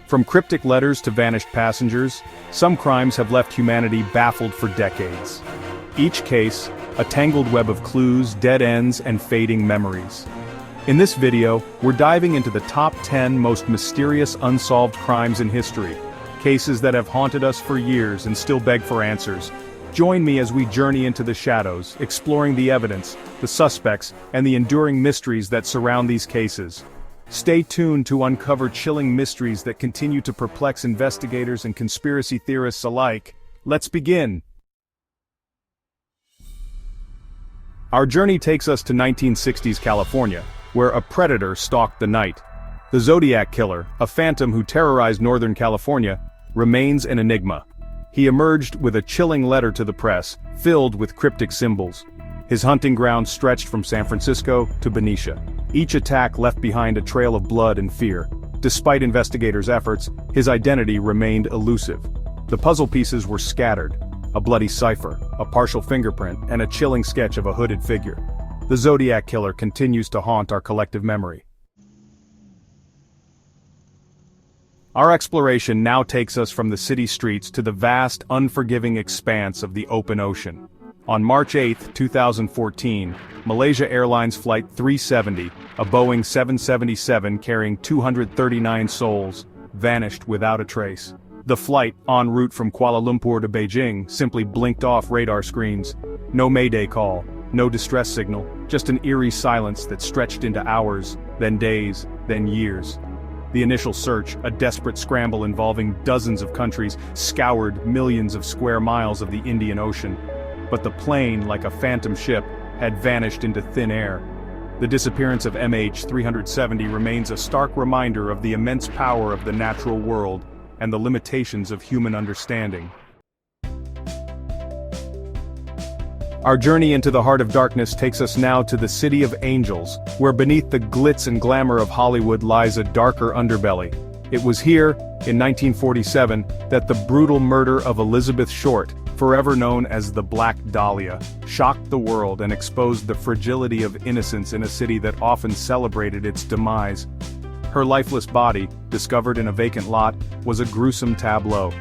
From cryptic letters to vanished passengers, some crimes have left humanity baffled for decades. Each case, a tangled web of clues, dead ends, and fading memories. In this video, we're diving into the top 10 most mysterious unsolved crimes in history. Cases that have haunted us for years and still beg for answers. Join me as we journey into the shadows, exploring the evidence, the suspects, and the enduring mysteries that surround these cases. Stay tuned to uncover chilling mysteries that continue to perplex investigators and conspiracy theorists alike. Let's begin. Our journey takes us to 1960s California, where a predator stalked the night. The Zodiac Killer, a phantom who terrorized Northern California, remains an enigma. He emerged with a chilling letter to the press, filled with cryptic symbols. His hunting ground stretched from San Francisco to Benicia. Each attack left behind a trail of blood and fear. Despite investigators' efforts, his identity remained elusive. The puzzle pieces were scattered. A bloody cipher, a partial fingerprint, and a chilling sketch of a hooded figure. The Zodiac Killer continues to haunt our collective memory. Our exploration now takes us from the city streets to the vast, unforgiving expanse of the open ocean. On March 8, 2014, Malaysia Airlines Flight 370, a Boeing 777 carrying 239 souls, vanished without a trace. The flight, en route from Kuala Lumpur to Beijing, simply blinked off radar screens. No mayday call, no distress signal, just an eerie silence that stretched into hours, then days, then years. The initial search, a desperate scramble involving dozens of countries, scoured millions of square miles of the Indian Ocean. But the plane, like a phantom ship, had vanished into thin air. The disappearance of MH370 remains a stark reminder of the immense power of the natural world and the limitations of human understanding. Our journey into the heart of darkness takes us now to the City of Angels, where beneath the glitz and glamour of Hollywood lies a darker underbelly. It was here, in 1947, that the brutal murder of Elizabeth Short, forever known as the Black Dahlia, shocked the world and exposed the fragility of innocence in a city that often celebrated its demise. Her lifeless body, discovered in a vacant lot, was a gruesome tableau.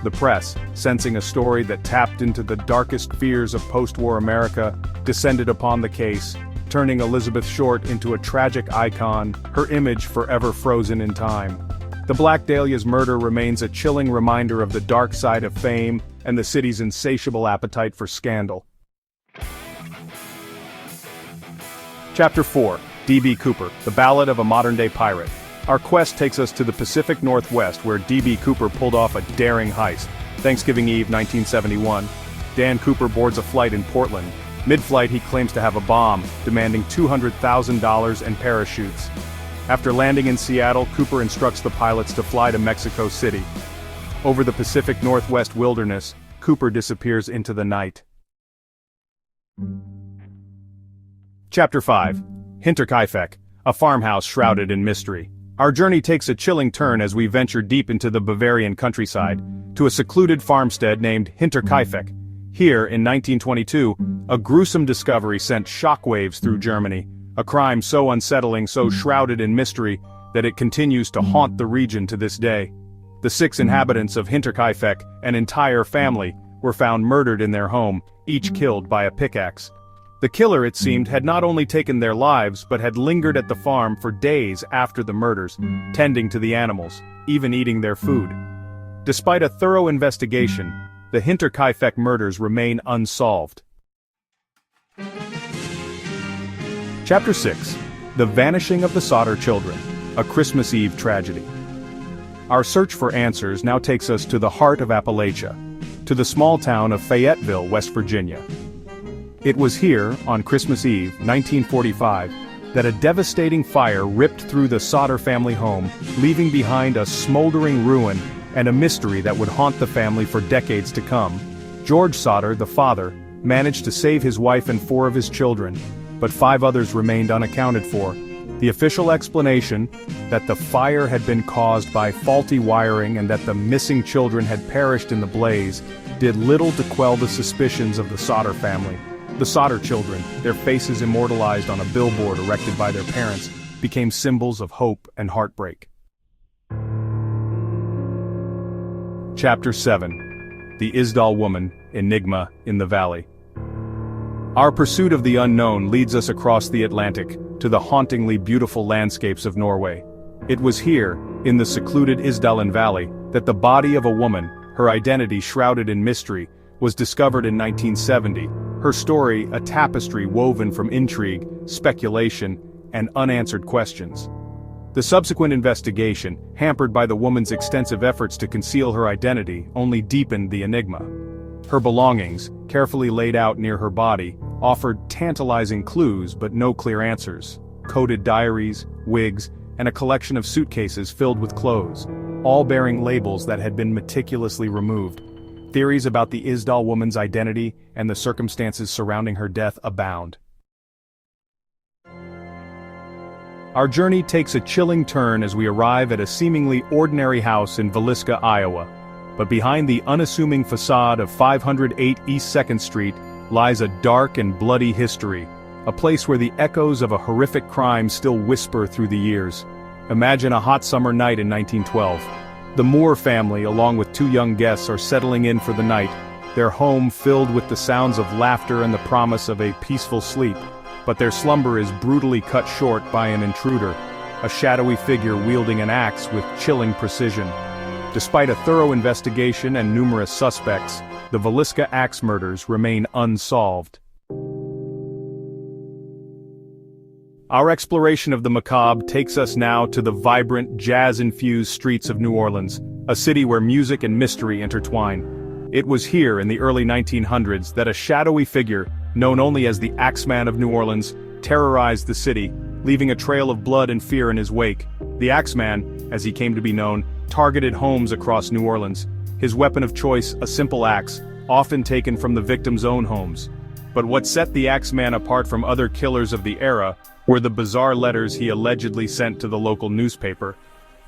The press, sensing a story that tapped into the darkest fears of post-war America, descended upon the case, turning Elizabeth Short into a tragic icon, her image forever frozen in time. The Black Dahlia's murder remains a chilling reminder of the dark side of fame and the city's insatiable appetite for scandal. Chapter 4. D.B. Cooper, the Ballad of a Modern-Day Pirate. Our quest takes us to the Pacific Northwest, where D.B. Cooper pulled off a daring heist. Thanksgiving Eve 1971, Dan Cooper boards a flight in Portland. Mid-flight he claims to have a bomb, demanding $200,000 and parachutes. After landing in Seattle, Cooper instructs the pilots to fly to Mexico City. Over the Pacific Northwest wilderness, Cooper disappears into the night. Chapter 5. Hinterkaifeck, a farmhouse shrouded in mystery. Our journey takes a chilling turn as we venture deep into the Bavarian countryside, to a secluded farmstead named Hinterkaifeck. Here, in 1922, a gruesome discovery sent shockwaves through Germany, a crime so unsettling, so shrouded in mystery, that it continues to haunt the region to this day. The 6 inhabitants of Hinterkaifeck, an entire family, were found murdered in their home, each killed by a pickaxe. The killer, it seemed, had not only taken their lives but had lingered at the farm for days after the murders, tending to the animals, even eating their food. Despite a thorough investigation, the Hinterkaifeck murders remain unsolved. Chapter 6. The Vanishing of the Sodder Children, a Christmas Eve tragedy. Our search for answers now takes us to the heart of Appalachia, to the small town of Fayetteville, West Virginia. It was here, on Christmas Eve, 1945, that a devastating fire ripped through the Sodder family home, leaving behind a smoldering ruin and a mystery that would haunt the family for decades to come. George Sodder, the father, managed to save his wife and 4 of his children, but 5 others remained unaccounted for. The official explanation, that the fire had been caused by faulty wiring and that the missing children had perished in the blaze, did little to quell the suspicions of the Sodder family. The Sodder children, their faces immortalized on a billboard erected by their parents, became symbols of hope and heartbreak. Chapter 7. The Isdal Woman, Enigma in the Valley. Our pursuit of the unknown leads us across the Atlantic, to the hauntingly beautiful landscapes of Norway. It was here, in the secluded Isdalen Valley, that the body of a woman, her identity shrouded in mystery, was discovered in 1970, her story a tapestry woven from intrigue, speculation, and unanswered questions. The subsequent investigation, hampered by the woman's extensive efforts to conceal her identity, only deepened the enigma. Her belongings, carefully laid out near her body, offered tantalizing clues but no clear answers. Coded diaries, wigs, and a collection of suitcases filled with clothes, all bearing labels that had been meticulously removed. Theories about the Isdal woman's identity and the circumstances surrounding her death abound. Our journey takes a chilling turn as we arrive at a seemingly ordinary house in Villisca, Iowa. But behind the unassuming facade of 508 East 2nd Street lies a dark and bloody history, a place where the echoes of a horrific crime still whisper through the years. Imagine a hot summer night in 1912. The Moore family, along with two young guests, are settling in for the night, their home filled with the sounds of laughter and the promise of a peaceful sleep. But their slumber is brutally cut short by an intruder, a shadowy figure wielding an axe with chilling precision. Despite a thorough investigation and numerous suspects, the Villisca Axe Murders remain unsolved. Our exploration of the macabre takes us now to the vibrant, jazz-infused streets of New Orleans, a city where music and mystery intertwine. It was here in the early 1900s that a shadowy figure, known only as the Axeman of New Orleans, terrorized the city, leaving a trail of blood and fear in his wake. The Axeman, as he came to be known, targeted homes across New Orleans, his weapon of choice a simple axe, often taken from the victim's own homes. But what set the Axeman apart from other killers of the era were the bizarre letters he allegedly sent to the local newspaper.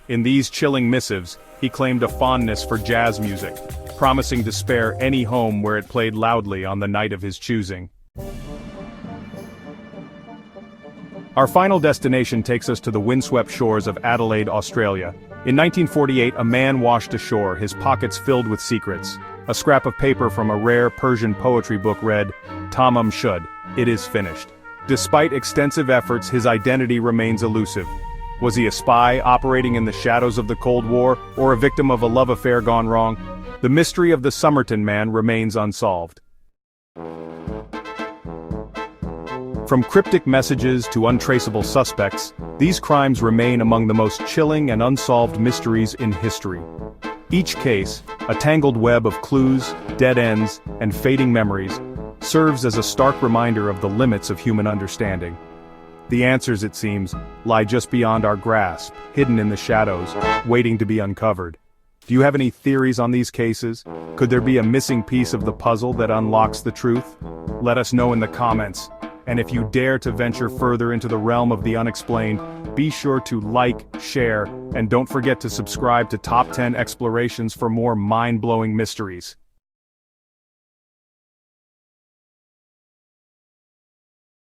In these chilling missives, he claimed a fondness for jazz music, promising to spare any home where it played loudly on the night of his choosing. Our final destination takes us to the windswept shores of Adelaide, Australia. In 1948, a man washed ashore, his pockets filled with secrets. A scrap of paper from a rare Persian poetry book read, "Tamam shud, it is finished." Despite extensive efforts, his identity remains elusive. Was he a spy operating in the shadows of the Cold War, or a victim of a love affair gone wrong? The mystery of the Somerton man remains unsolved. From cryptic messages to untraceable suspects, these crimes remain among the most chilling and unsolved mysteries in history. Each case, a tangled web of clues, dead ends, and fading memories, serves as a stark reminder of the limits of human understanding. The answers, it seems, lie just beyond our grasp, hidden in the shadows, waiting to be uncovered. Do you have any theories on these cases? Could there be a missing piece of the puzzle that unlocks the truth? Let us know in the comments. And if you dare to venture further into the realm of the unexplained, be sure to like, share, and don't forget to subscribe to Top 10 Explorations for more mind-blowing mysteries.